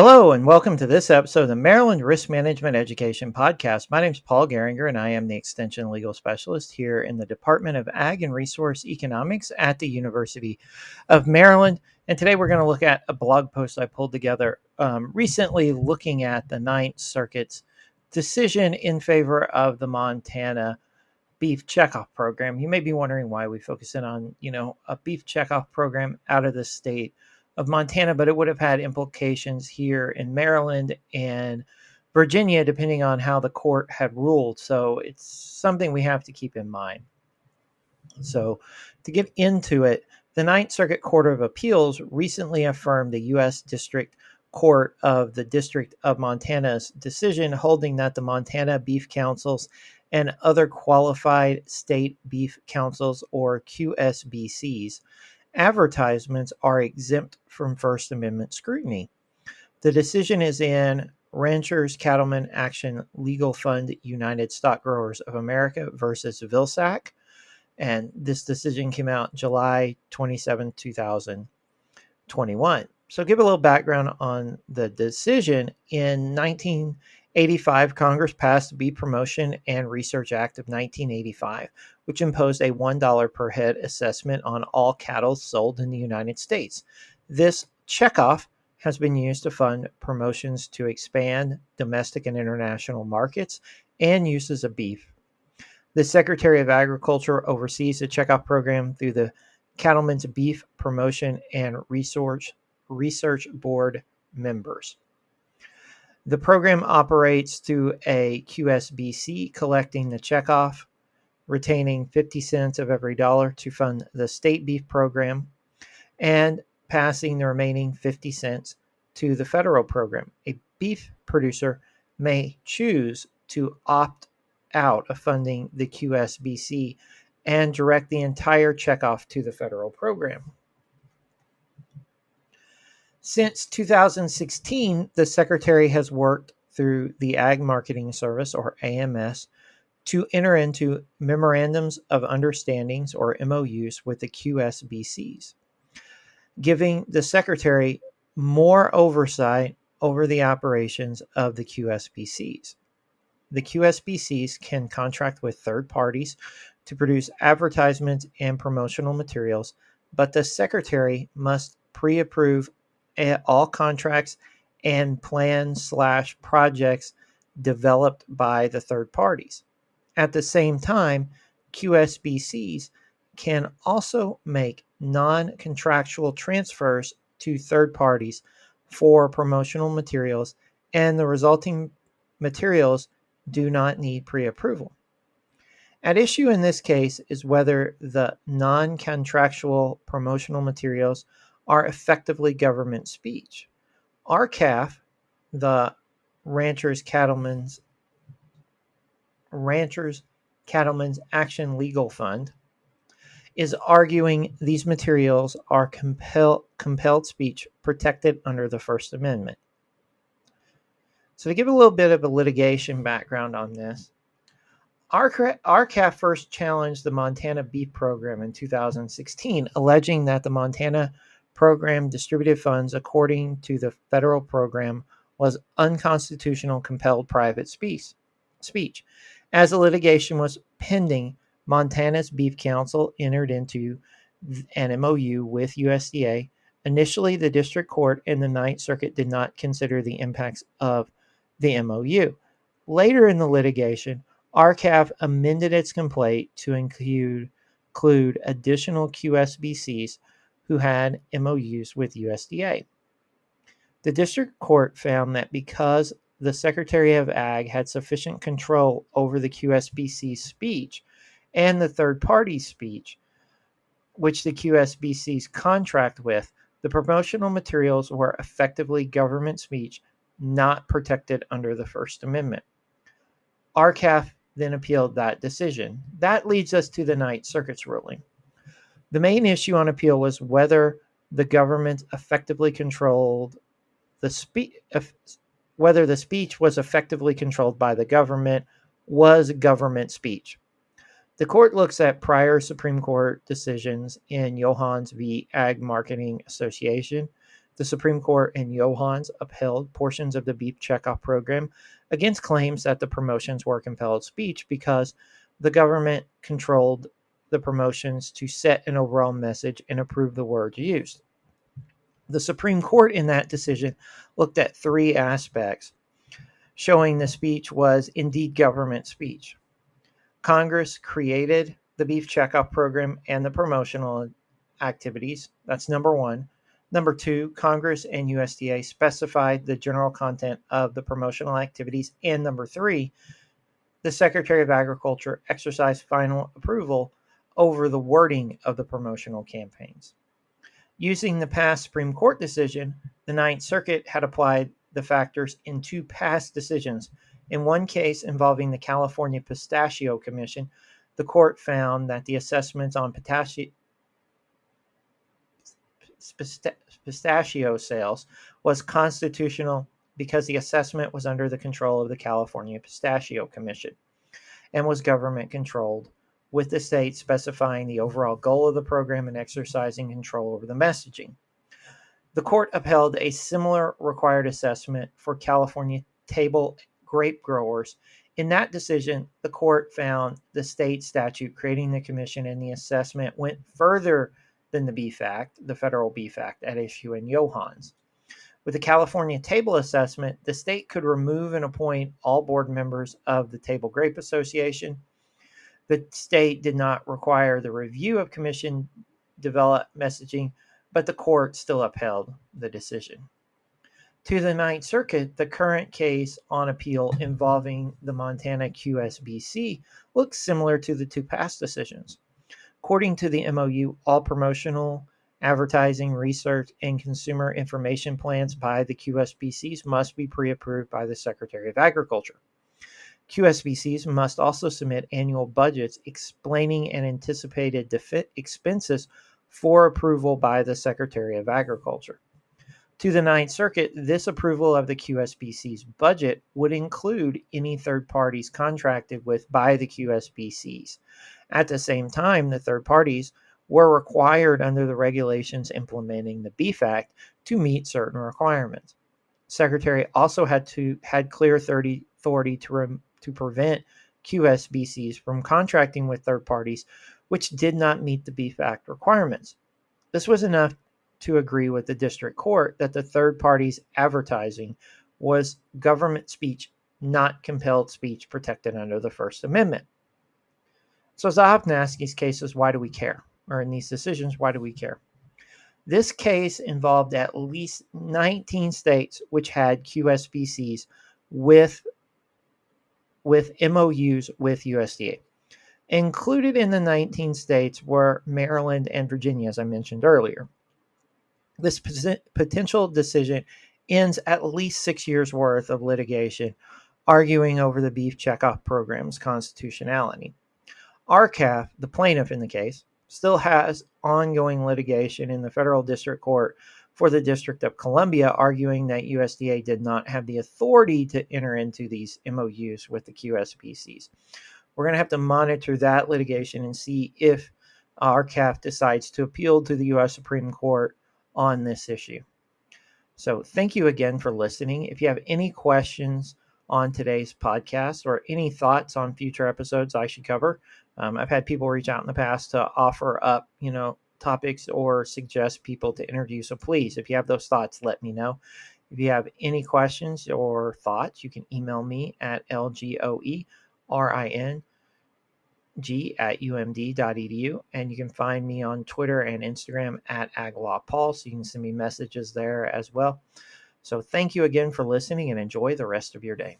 Hello, and welcome to this episode of the Maryland Risk Management Education Podcast. My name is Paul Geringer, and I am the Extension Legal Specialist here in the Department of Ag and Resource Economics at the University of Maryland. And today we're going to look at a blog post I pulled together recently looking at the Ninth Circuit's decision in favor of the Montana beef checkoff program. You may be wondering why we focus in on, a beef checkoff program out of the state of Montana, but it would have had implications here in Maryland and Virginia, depending on how the court had ruled. So it's something we have to keep in mind. So to get into it, the Ninth Circuit Court of Appeals recently affirmed the U.S. District Court of the District of Montana's decision holding that the Montana Beef Councils and other qualified state beef councils, or QSBCs, advertisements are exempt from First Amendment scrutiny. The decision is in Ranchers Cattlemen Action Legal Fund United Stock Growers of America versus Vilsack. And this decision came out July 27, 2021. So give a little background on the decision. In 1985, Congress passed the Beef Promotion and Research Act of 1985, which imposed a $1 per head assessment on all cattle sold in the United States. This checkoff has been used to fund promotions to expand domestic and international markets and uses of beef. The Secretary of Agriculture oversees the checkoff program through the Cattlemen's Beef Promotion and Research Board members. The program operates through a QSBC collecting the checkoff, retaining 50 cents of every dollar to fund the state beef program, and passing the remaining 50 cents to the federal program. A beef producer may choose to opt out of funding the QSBC and direct the entire checkoff to the federal program. Since 2016, the Secretary has worked through the Ag Marketing Service, or AMS, to enter into Memorandums of Understandings, or MOUs, with the QSBCs, giving the Secretary more oversight over the operations of the QSBCs. The QSBCs can contract with third parties to produce advertisements and promotional materials, but the Secretary must pre-approve all contracts and plans/projects developed by the third parties. At the same time, QSBCs can also make non-contractual transfers to third parties for promotional materials, and the resulting materials do not need pre-approval. At issue in this case is whether the non-contractual promotional materials are effectively government speech. RCAF, the Ranchers Cattlemen's Action Legal Fund, is arguing these materials are compelled speech protected under the First Amendment. So to give a little bit of a litigation background on this, RCAF first challenged the Montana beef program in 2016, alleging that the Montana program distributed funds according to the federal program was unconstitutional compelled private speech. As the litigation was pending, Montana's Beef Council entered into an MOU with USDA. Initially, the District Court and the Ninth Circuit did not consider the impacts of the MOU. Later in the litigation, RCAF amended its complaint to include additional QSBCs who had MOUs with USDA. The District Court found that because the Secretary of Ag had sufficient control over the QSBC's speech and the third party's speech, which the QSBCs contract with, the promotional materials were effectively government speech not protected under the First Amendment. RCAF then appealed that decision. That leads us to the Ninth Circuit's ruling. The main issue on appeal was whether the government effectively controlled the speech, whether the speech was effectively controlled by the government was government speech. The court looks at prior Supreme Court decisions in Johans v. Ag Marketing Association, The Supreme Court in Johans upheld portions of the beef checkoff program against claims that the promotions were compelled speech because the government controlled the promotions to set an overall message and approve the words used. The Supreme Court in that decision looked at three aspects, showing the speech was indeed government speech. Congress created the beef checkoff program and the promotional activities. That's number one. Number two, Congress and USDA specified the general content of the promotional activities. And number three, the Secretary of Agriculture exercised final approval over the wording of the promotional campaigns. Using the past Supreme Court decision, the Ninth Circuit had applied the factors in two past decisions. In one case involving the California Pistachio Commission, the court found that the assessments on pistachio sales was constitutional because the assessment was under the control of the California Pistachio Commission and was government controlled, with the state specifying the overall goal of the program and exercising control over the messaging. The court upheld a similar required assessment for California table grape growers. In that decision, the court found the state statute creating the commission and the assessment went further than the Beef Act, the federal Beef Act at issue in Johans. With the California table assessment, the state could remove and appoint all board members of the Table Grape Association. The state did not require the review of commission developed messaging, but the court still upheld the decision. To the Ninth Circuit, the current case on appeal involving the Montana QSBC looks similar to the two past decisions. According to the MOU, all promotional, advertising, research, and consumer information plans by the QSBCs must be pre-approved by the Secretary of Agriculture. QSBCs must also submit annual budgets explaining an anticipated expenses for approval by the Secretary of Agriculture. To the Ninth Circuit, this approval of the QSBC's budget would include any third parties contracted with by the QSBCs. At the same time, the third parties were required under the regulations implementing the Beef Act to meet certain requirements. Secretary also had clear authority to prevent QSBCs from contracting with third parties which did not meet the Beef Act requirements. This was enough to agree with the district court that the third party's advertising was government speech, not compelled speech protected under the First Amendment. So as I often ask these cases, why do we care? Or in these decisions, why do we care? This case involved at least 19 states which had QSBCs with MOUs with USDA. Included in the 19 states were Maryland and Virginia, as I mentioned earlier. This potential decision ends at least 6 years' worth of litigation arguing over the beef checkoff program's constitutionality. RCAF, the plaintiff in the case, still has ongoing litigation in the federal district court for the District of Columbia, arguing that USDA did not have the authority to enter into these MOUs with the QSBCs. We're going to have to monitor that litigation and see if RCAF decides to appeal to the U.S. Supreme Court on this issue. So thank you again for listening. If you have any questions on today's podcast or any thoughts on future episodes I should cover, I've had people reach out in the past to offer up, topics or suggest people to interview. So please, if you have those thoughts, let me know. If you have any questions or thoughts, you can email me at lgoering@umd.edu, and you can find me on Twitter and Instagram at AgLawPaul, so you can send me messages there as well. So thank you again for listening and enjoy the rest of your day.